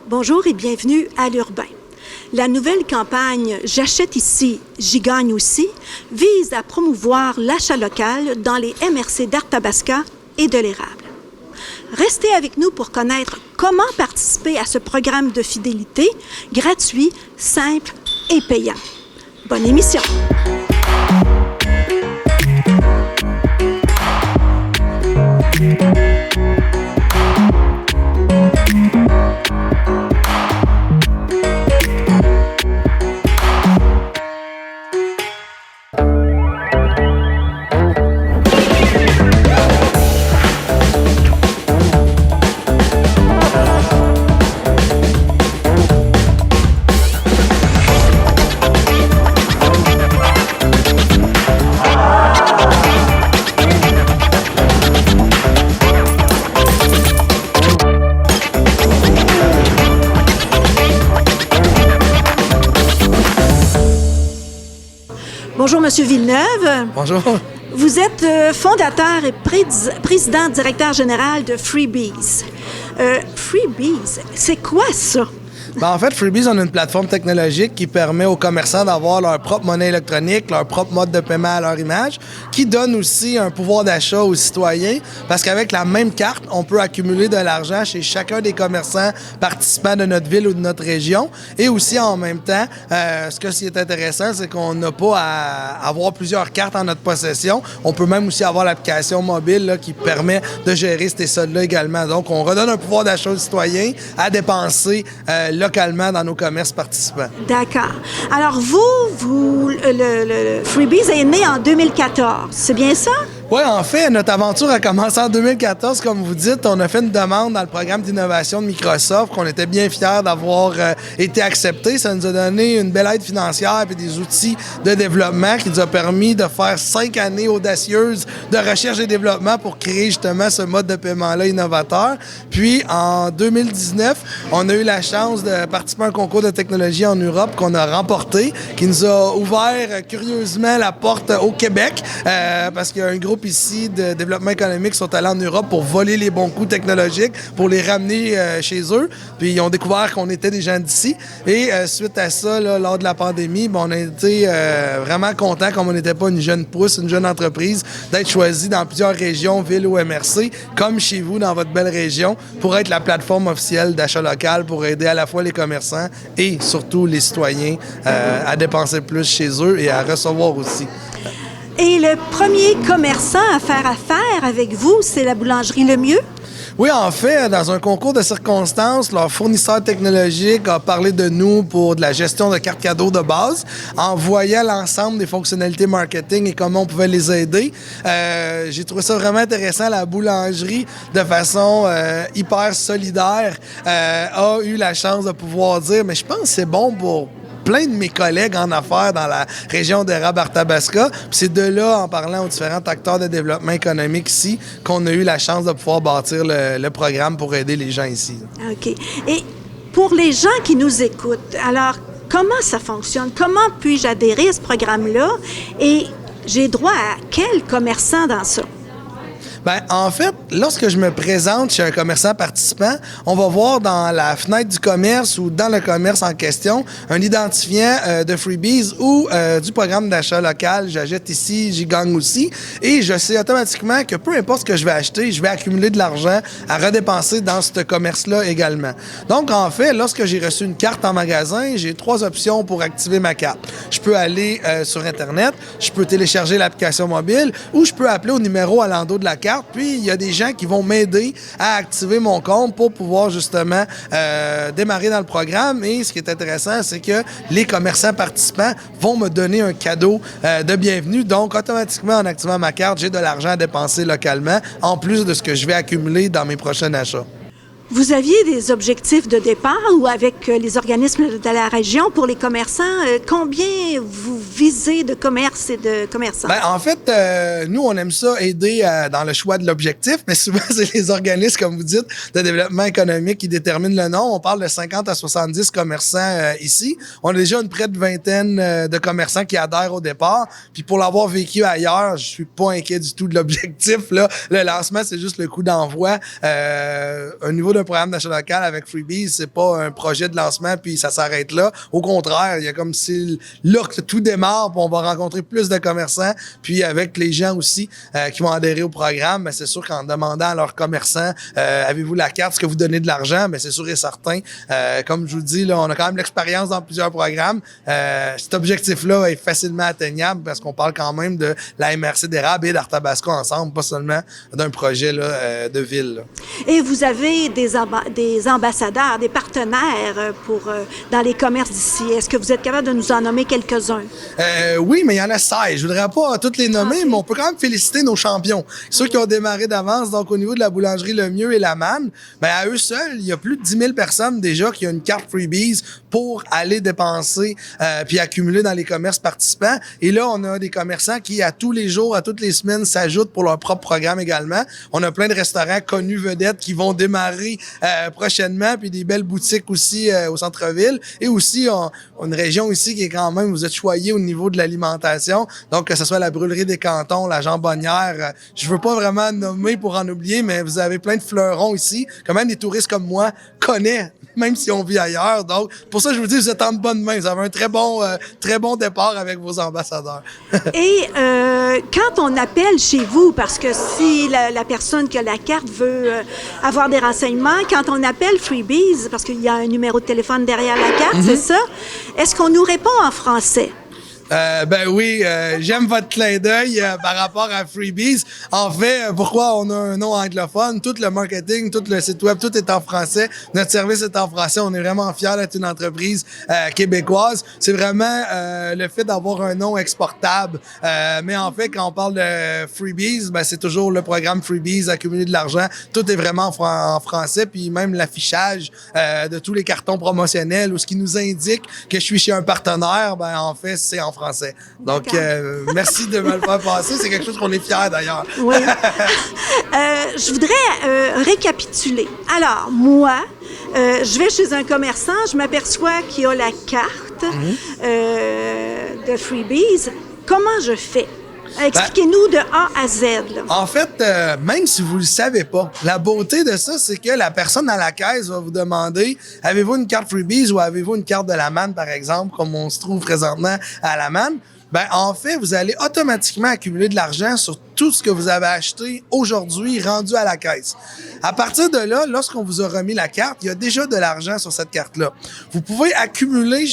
Bonjour et bienvenue à l'Urbain. La nouvelle campagne J'achète ici, j'y gagne aussi vise à promouvoir l'achat local dans les MRC d'Arthabasca et de l'Érable. Restez avec nous pour connaître comment participer à ce programme de fidélité gratuit, simple et payant. Bonne émission! Bonjour, Monsieur Villeneuve. Bonjour. Vous êtes fondateur et président directeur général de Freebies. Freebies, c'est quoi ça? En fait, Freebies, on a une plateforme technologique qui permet aux commerçants d'avoir leur propre monnaie électronique, leur propre mode de paiement à leur image, qui donne aussi un pouvoir d'achat aux citoyens, parce qu'avec la même carte, on peut accumuler de l'argent chez chacun des commerçants participants de notre ville ou de notre région. Et aussi, en même temps, ce qui est intéressant, c'est qu'on n'a pas à avoir plusieurs cartes en notre possession. On peut même aussi avoir l'application mobile là, qui permet de gérer ces soldes-là également. Donc, on redonne un pouvoir d'achat aux citoyens à dépenser localement dans nos commerces participants. D'accord. Alors, le Freebies est né en 2014, c'est bien ça? Oui, en fait, notre aventure a commencé en 2014, comme vous dites. On a fait une demande dans le programme d'innovation de Microsoft qu'on était bien fiers d'avoir été accepté. Ça nous a donné une belle aide financière et des outils de développement qui nous a permis de faire 5 années audacieuses de recherche et développement pour créer justement ce mode de paiement-là innovateur. Puis, en 2019, on a eu la chance de participer à un concours de technologie en Europe qu'on a remporté, qui nous a ouvert curieusement la porte au Québec, parce qu'il y a un groupe ici de développement économique qui sont allés en Europe pour voler les bons coups technologiques, pour les ramener chez eux. Puis ils ont découvert qu'on était des gens d'ici. Et suite à ça, là, lors de la pandémie, on a été vraiment contents, comme on n'était pas une jeune pousse, une jeune entreprise, d'être choisi dans plusieurs régions, villes ou MRC, comme chez vous, dans votre belle région, pour être la plateforme officielle d'achat local pour aider à la fois les commerçants et surtout les citoyens à dépenser plus chez eux et à recevoir aussi. Et le premier commerçant à faire affaire avec vous, c'est la boulangerie Le Mieux? Oui, en fait, dans un concours de circonstances, leur fournisseur technologique a parlé de nous pour de la gestion de cartes cadeaux de base, en voyant l'ensemble des fonctionnalités marketing et comment on pouvait les aider. J'ai trouvé ça vraiment intéressant. La boulangerie, de façon hyper solidaire, a eu la chance de pouvoir dire « mais je pense que c'est bon pour plein de mes collègues en affaires dans la région d'Érable-Arthabasca. » Puis c'est de là, en parlant aux différents acteurs de développement économique ici, qu'on a eu la chance de pouvoir bâtir le programme pour aider les gens ici. OK. Et pour les gens qui nous écoutent, alors, comment ça fonctionne? Comment puis-je adhérer à ce programme-là? Et j'ai droit à quel commerçant dans ça? Bien, en fait, lorsque je me présente chez un commerçant participant, on va voir dans la fenêtre du commerce ou dans le commerce en question un identifiant de Freebies ou du programme d'achat local. J'achète ici, j'y gagne aussi. Et je sais automatiquement que peu importe ce que je vais acheter, je vais accumuler de l'argent à redépenser dans ce commerce-là également. Donc, en fait, lorsque j'ai reçu une carte en magasin, j'ai 3 options pour activer ma carte. Je peux aller sur Internet, je peux télécharger l'application mobile ou je peux appeler au numéro à l'endos de la carte. Puis, il y a des gens qui vont m'aider à activer mon compte pour pouvoir justement démarrer dans le programme. Et ce qui est intéressant, c'est que les commerçants participants vont me donner un cadeau de bienvenue. Donc, automatiquement, en activant ma carte, j'ai de l'argent à dépenser localement, en plus de ce que je vais accumuler dans mes prochains achats. Vous aviez des objectifs de départ ou avec les organismes de la région pour les commerçants? Combien vous visez de commerces et de commerçants? Bien, en fait, nous, on aime ça aider dans le choix de l'objectif, mais souvent, c'est les organismes, comme vous dites, de développement économique qui déterminent le nom. On parle de 50 à 70 commerçants ici. On a déjà une près de vingtaine de commerçants qui adhèrent au départ. Puis pour l'avoir vécu ailleurs, je suis pas inquiet du tout de l'objectif. Là. Le lancement, c'est juste le coup d'envoi. Un niveau d'un programme d'achat local avec Freebies, c'est pas un projet de lancement puis ça s'arrête là. Au contraire, il y a comme si là que tout démarre, puis on va rencontrer plus de commerçants, puis avec les gens aussi qui vont adhérer au programme, c'est sûr qu'en demandant à leurs commerçants, avez-vous la carte, est-ce que vous donnez de l'argent, mais c'est sûr et certain. Comme je vous dis, là, on a quand même l'expérience dans plusieurs programmes. Cet objectif-là est facilement atteignable parce qu'on parle quand même de la MRC d'érable et d'Arthabasca ensemble, pas seulement d'un projet là, de ville. Là. Et vous avez des ambassadeurs, des partenaires dans les commerces d'ici. Est-ce que vous êtes capable de nous en nommer quelques-uns? Oui, mais il y en a 16. Je voudrais pas toutes les nommer, mais on peut quand même féliciter nos champions. Ceux qui ont démarré d'avance, donc au niveau de la boulangerie Le Mieux et la Manne, ben à eux seuls, il y a plus de 10 000 personnes déjà qui ont une carte Freebies pour aller dépenser puis accumuler dans les commerces participants. Et là, on a des commerçants qui, à tous les jours, à toutes les semaines, s'ajoutent pour leur propre programme également. On a plein de restaurants connus vedettes qui vont démarrer prochainement, puis des belles boutiques aussi au centre-ville. Et aussi, on a une région ici qui est quand même, vous êtes choyés au niveau de l'alimentation. Donc, que ce soit la Brûlerie des Cantons, la Jambonnière, je veux pas vraiment nommer pour en oublier, mais vous avez plein de fleurons ici, que même des touristes comme moi connaissent, même si on vit ailleurs. Donc, pour ça, je vous dis, vous êtes en bonne main. Vous avez un très bon départ avec vos ambassadeurs. Et quand on appelle chez vous, parce que si la personne qui a la carte veut avoir des renseignements, quand on appelle Freebies, parce qu'il y a un numéro de téléphone derrière la carte, c'est ça, est-ce qu'on nous répond en français? Ben oui, j'aime votre clin d'œil par rapport à Freebies. En fait, pourquoi on a un nom anglophone? Tout le marketing, tout le site web, tout est en français. Notre service est en français. On est vraiment fiers d'être une entreprise québécoise. C'est vraiment le fait d'avoir un nom exportable. Mais en fait, quand on parle de Freebies, ben c'est toujours le programme Freebies, accumuler de l'argent. Tout est vraiment en français. Puis même l'affichage de tous les cartons promotionnels ou ce qui nous indique que je suis chez un partenaire, ben en fait, c'est en français. Donc, merci de me le faire passer. C'est quelque chose qu'on est fiers d'ailleurs. Oui. Je voudrais récapituler. Alors, moi, je vais chez un commerçant, je m'aperçois qu'il a la carte de Freebies. Comment je fais? Expliquez-nous de A à Z. Là. En fait, même si vous le savez pas, la beauté de ça, c'est que la personne à la caisse va vous demander « Avez-vous une carte Freebies ou avez-vous une carte de la Manne, par exemple, comme on se trouve présentement à la Manne? » Ben, en fait, vous allez automatiquement accumuler de l'argent sur tout ce que vous avez acheté aujourd'hui rendu à la caisse. À partir de là, lorsqu'on vous a remis la carte, il y a déjà de l'argent sur cette carte-là. Vous pouvez accumuler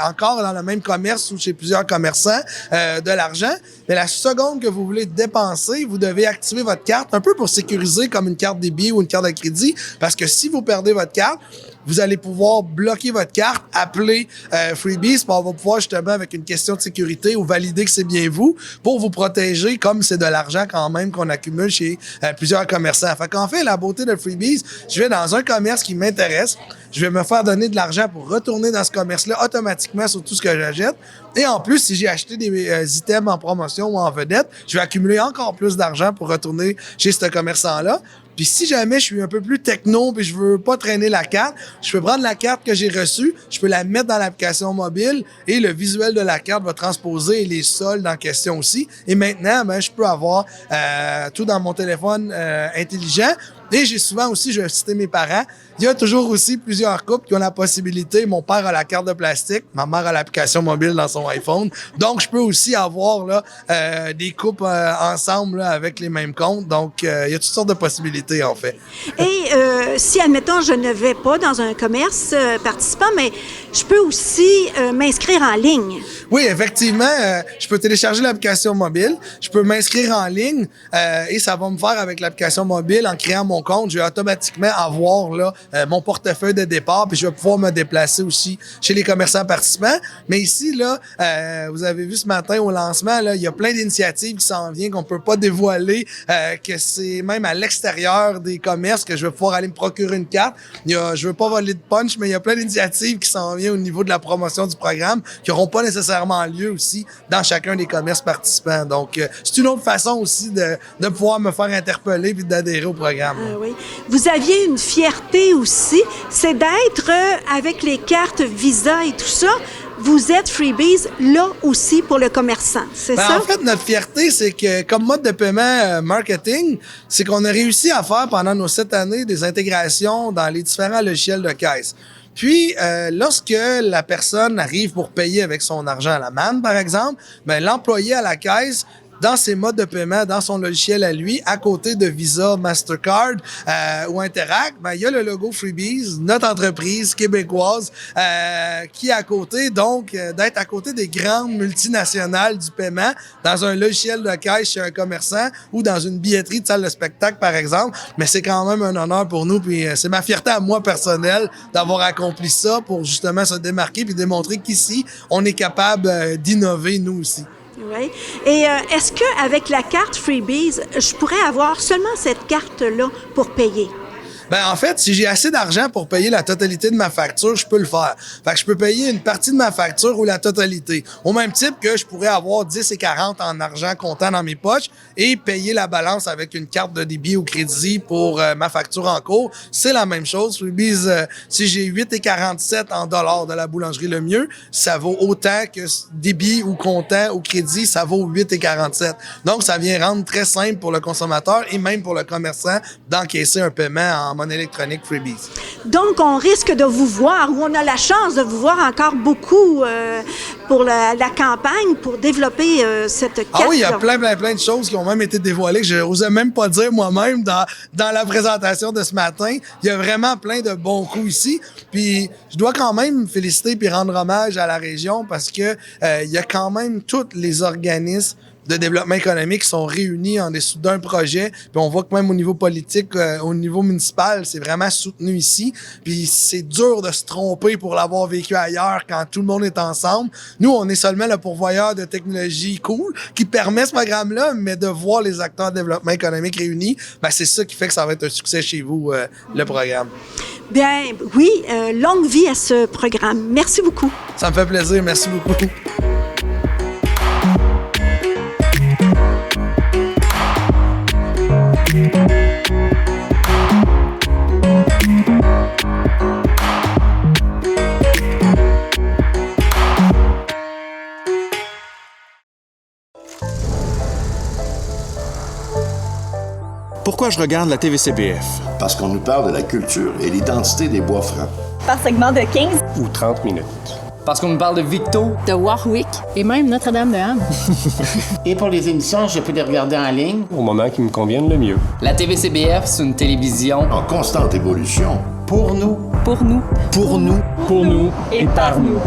encore dans le même commerce ou chez plusieurs commerçants de l'argent, mais la seconde que vous voulez dépenser, vous devez activer votre carte un peu pour sécuriser comme une carte débit ou une carte de crédit, parce que si vous perdez votre carte, vous allez pouvoir bloquer votre carte, appeler Freebies, puis on va pouvoir justement avec une question de sécurité ou valider que c'est bien vous pour vous protéger comme c'est de l'argent quand même qu'on accumule chez plusieurs commerçants. Fait qu'en fait, la beauté de Freebies, je vais dans un commerce qui m'intéresse, je vais me faire donner de l'argent pour retourner dans ce commerce-là automatiquement sur tout ce que j'achète. Et en plus, si j'ai acheté des items en promotion ou en vedette, je vais accumuler encore plus d'argent pour retourner chez ce commerçant-là. Puis si jamais je suis un peu plus techno puis je veux pas traîner la carte, je peux prendre la carte que j'ai reçue, je peux la mettre dans l'application mobile et le visuel de la carte va transposer les soldes en question aussi. Et maintenant, ben je peux avoir tout dans mon téléphone intelligent. Et j'ai souvent aussi, je vais citer mes parents, il y a toujours aussi plusieurs couples qui ont la possibilité, mon père a la carte de plastique, ma mère a l'application mobile dans son iPhone, donc je peux aussi avoir là des couples ensemble là, avec les mêmes comptes, donc il y a toutes sortes de possibilités en fait. Et si, admettons, je ne vais pas dans un commerce participant, mais je peux aussi m'inscrire en ligne. Oui, effectivement, je peux télécharger l'application mobile, je peux m'inscrire en ligne et ça va me faire avec l'application mobile en créant mon compte, je vais automatiquement avoir là mon portefeuille de départ puis je vais pouvoir me déplacer aussi chez les commerçants participants. Mais ici là, vous avez vu ce matin au lancement là, il y a plein d'initiatives qui s'en viennent qu'on peut pas dévoiler, que c'est même à l'extérieur des commerces que je vais pouvoir aller me procurer une carte. Je veux pas voler de punch, mais il y a plein d'initiatives qui s'en viennent au niveau de la promotion du programme qui n'auront pas nécessairement lieu aussi dans chacun des commerces participants. Donc c'est une autre façon aussi de pouvoir me faire interpeller puis d'adhérer au programme. Oui. Vous aviez une fierté aussi, c'est d'être avec les cartes Visa et tout ça. vous êtes Freebies là aussi pour le commerçant, c'est ça? En fait, notre fierté, c'est que comme mode de paiement marketing, c'est qu'on a réussi à faire pendant nos 7 années des intégrations dans les différents logiciels de caisse. Puis, lorsque la personne arrive pour payer avec son argent à la manne, par exemple, ben, l'employé à la caisse, dans ses modes de paiement, dans son logiciel à lui, à côté de Visa, Mastercard ou Interac, ben, il y a le logo Freebies, notre entreprise québécoise, qui est à côté, donc, d'être à côté des grandes multinationales du paiement, dans un logiciel de caisse chez un commerçant ou dans une billetterie de salle de spectacle, par exemple. Mais c'est quand même un honneur pour nous, puis c'est ma fierté à moi personnelle d'avoir accompli ça pour justement se démarquer puis démontrer qu'ici, on est capable d'innover, nous aussi. Oui. Et est-ce qu'avec la carte Freebies, je pourrais avoir seulement cette carte-là pour payer? Ben, en fait, si j'ai assez d'argent pour payer la totalité de ma facture, je peux le faire. Fait que je peux payer une partie de ma facture ou la totalité. Au même type que je pourrais avoir 10 et 40 en argent comptant dans mes poches et payer la balance avec une carte de débit ou crédit pour ma facture en cours. C'est la même chose. Freebies, si j'ai 8 et 47 en dollars de la boulangerie Le Mieux, ça vaut autant que débit ou comptant ou crédit, ça vaut 8 et 47. Donc, ça vient rendre très simple pour le consommateur et même pour le commerçant d'encaisser un paiement en monnaie électronique Freebies. Donc, on risque de vous voir, ou on a la chance de vous voir encore beaucoup pour la campagne, pour développer cette carte. Ah oui, il y a plein de choses qui ont même été dévoilées que je n'osais même pas dire moi-même dans la présentation de ce matin. Il y a vraiment plein de bons coups ici. Puis, je dois quand même féliciter puis rendre hommage à la région parce que il y a quand même tous les organismes de développement économique qui sont réunis en dessous d'un projet. Puis on voit que même au niveau politique, au niveau municipal, c'est vraiment soutenu ici. Puis c'est dur de se tromper pour l'avoir vécu ailleurs quand tout le monde est ensemble. Nous, on est seulement le pourvoyeur de technologies cool qui permet ce programme-là, mais de voir les acteurs de développement économique réunis, ben c'est ça qui fait que ça va être un succès chez vous, le programme. Bien, oui, longue vie à ce programme. Merci beaucoup. Ça me fait plaisir. Merci beaucoup. Pourquoi je regarde la TVCBF? Parce qu'on nous parle de la culture et l'identité des Bois-Francs. Par segment de 15 ou 30 minutes. Parce qu'on nous parle de Victo, de Warwick et même Notre-Dame-de-Ham. Et pour les émissions, je peux les regarder en ligne au moment qui me convienne le mieux. La TVCBF, c'est une télévision en constante évolution. Pour nous. Pour nous. Pour nous. Pour nous. Et par nous.